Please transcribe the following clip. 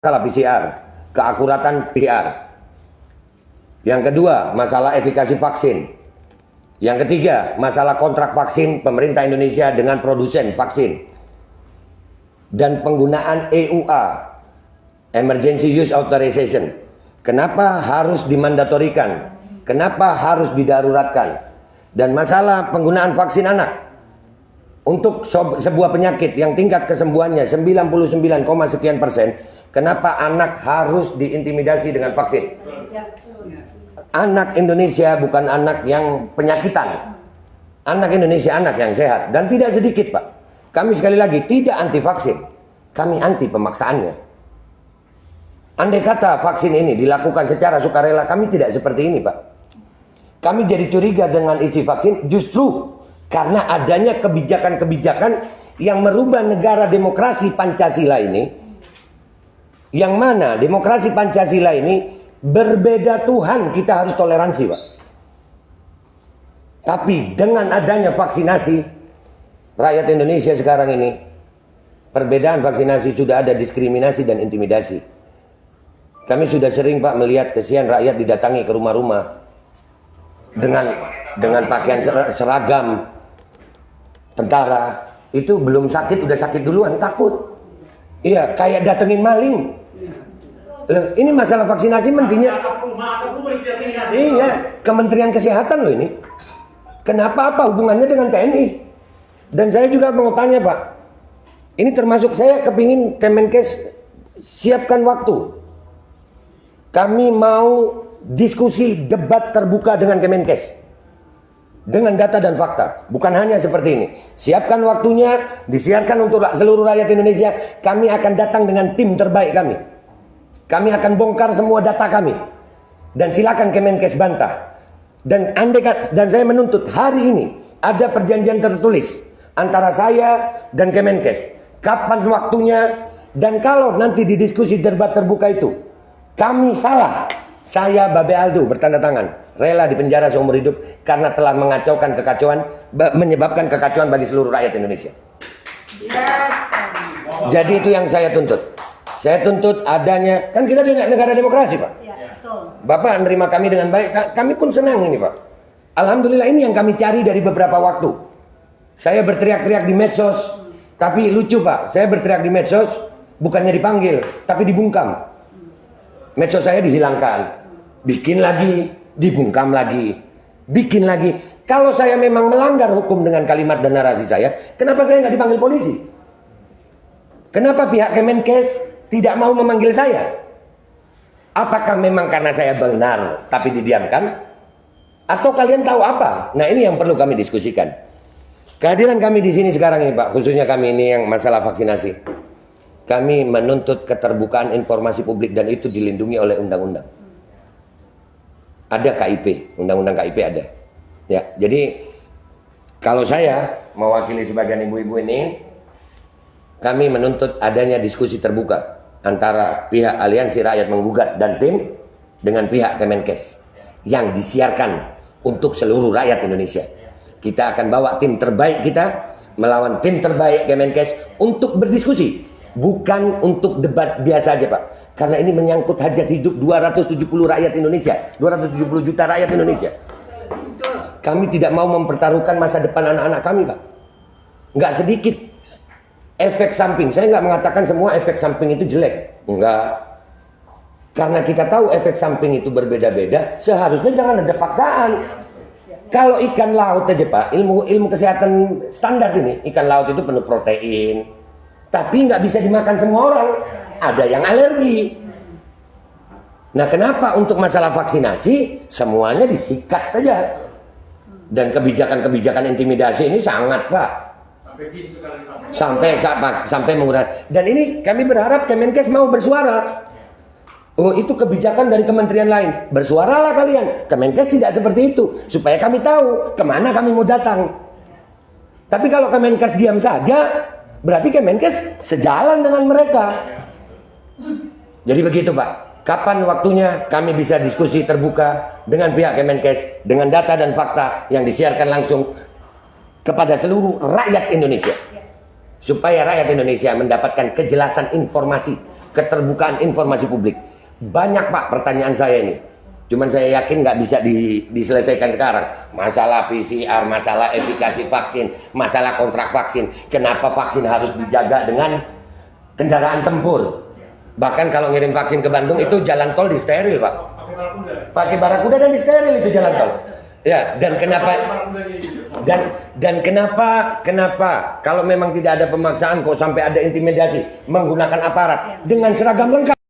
masalah PCR, keakuratan PCR. Yang kedua, masalah efikasi vaksin. Yang ketiga, masalah kontrak vaksin pemerintah Indonesia dengan produsen vaksin. Dan penggunaan EUA, Emergency Use Authorization. Kenapa harus dimandatorikan? Kenapa harus didaruratkan? Dan masalah penggunaan vaksin anak untuk sebuah penyakit yang tingkat kesembuhannya 99, sekian persen. Kenapa anak harus diintimidasi dengan vaksin? Anak Indonesia bukan anak yang penyakitan. Anak Indonesia anak yang sehat. Dan tidak sedikit, Pak. Kami sekali lagi tidak anti vaksin. Kami anti pemaksaannya. Andai kata vaksin ini dilakukan secara sukarela, kami tidak seperti ini, Pak. Kami jadi curiga dengan isi vaksin justru karena adanya kebijakan-kebijakan yang merubah negara demokrasi Pancasila ini. Yang mana demokrasi Pancasila ini berbeda Tuhan, kita harus toleransi, Pak. Tapi dengan adanya vaksinasi, rakyat Indonesia sekarang ini, perbedaan vaksinasi sudah ada diskriminasi dan intimidasi. Kami sudah sering, Pak, melihat kesian rakyat didatangi ke rumah-rumah dengan pakaian seragam tentara. Itu belum sakit, udah sakit duluan, takut. Iya, kayak datengin maling. Loh, ini masalah vaksinasi mentinya. Iya, Kementerian Kesehatan loh ini. Kenapa, apa hubungannya dengan TNI? Dan saya juga mau tanya, Pak. Ini termasuk saya kepingin Kemenkes siapkan waktu. Kami mau diskusi debat terbuka dengan Kemenkes. Dengan data dan fakta. Bukan hanya seperti ini. Siapkan waktunya, disiarkan untuk seluruh rakyat Indonesia. Kami akan datang dengan tim terbaik kami. Kami akan bongkar semua data kami. Dan silakan Kemenkes bantah. Dan saya menuntut hari ini ada perjanjian tertulis antara saya dan Kemenkes. Kapan waktunya, dan kalau nanti di diskusi debat terbuka itu kami salah, saya Babe Aldo bertanda tangan rela dipenjara seumur hidup karena telah mengacaukan kekacauan, menyebabkan kekacauan bagi seluruh rakyat Indonesia. Jadi itu yang saya tuntut. Saya tuntut adanya, kan kita di negara demokrasi, Pak. Ya, betul. Bapak menerima kami dengan baik, kami pun senang ini, Pak. Alhamdulillah, ini yang kami cari dari beberapa waktu. Saya berteriak-teriak di medsos, tapi lucu, Pak. Saya berteriak di medsos, bukannya dipanggil, tapi dibungkam. Medsos saya dihilangkan. Bikin lagi, dibungkam lagi. Bikin lagi. Kalau saya memang melanggar hukum dengan kalimat dan narasi saya, kenapa saya nggak dipanggil polisi? Kenapa pihak Kemenkes tidak mau memanggil saya? Apakah memang karena saya benar tapi didiamkan? Atau kalian tahu apa? Nah, ini yang perlu kami diskusikan. Kehadiran kami di sini sekarang ini, Pak, khususnya kami ini yang masalah vaksinasi. Kami menuntut keterbukaan informasi publik dan itu dilindungi oleh undang-undang. Ada KIP, undang-undang KIP ada. Ya, jadi kalau saya mewakili sebagian ibu-ibu ini, kami menuntut adanya diskusi terbuka antara pihak Aliansi Rakyat Menggugat dan tim dengan pihak Kemenkes yang disiarkan untuk seluruh rakyat Indonesia. Kita akan bawa tim terbaik kita melawan tim terbaik Kemenkes untuk berdiskusi, bukan untuk debat biasa aja, Pak. Karena ini menyangkut hajat hidup 270 rakyat Indonesia, 270 juta rakyat Indonesia. Kami tidak mau mempertaruhkan masa depan anak-anak kami, Pak. Nggak sedikit efek samping. Saya nggak mengatakan semua efek samping itu jelek. Enggak. Karena kita tahu efek samping itu berbeda-beda, seharusnya jangan ada paksaan. Kalau ikan laut aja, Pak, ilmu kesehatan standar ini, ikan laut itu penuh protein. Tapi nggak bisa dimakan semua orang. Ada yang alergi. Nah, kenapa untuk masalah vaksinasi semuanya disikat saja? Dan kebijakan-kebijakan intimidasi ini sangat, Pak. Sampai menggunakan. Dan ini kami berharap Kemenkes mau bersuara. Oh, itu kebijakan dari kementerian lain. Bersuaralah kalian. Kemenkes tidak seperti itu, supaya kami tahu kemana kami mau datang. Tapi kalau Kemenkes diam saja, berarti Kemenkes sejalan dengan mereka. Jadi begitu, Pak. Kapan waktunya kami bisa diskusi terbuka dengan pihak Kemenkes dengan data dan fakta yang disiarkan langsung kepada seluruh rakyat Indonesia, supaya rakyat Indonesia mendapatkan kejelasan informasi keterbukaan informasi publik. Banyak Pak pertanyaan saya ini. Cuman saya yakin nggak bisa diselesaikan sekarang. Masalah PCR, masalah efikasi vaksin, masalah kontrak vaksin. Kenapa vaksin harus dijaga dengan kendaraan tempur? Bahkan kalau ngirim vaksin ke Bandung itu jalan tol di steril Pak. Pakai barakuda dan di steril itu jalan tol. Ya, dan kenapa kenapa kalau memang tidak ada pemaksaan kok sampai ada intimidasi menggunakan aparat dengan seragam lengkap?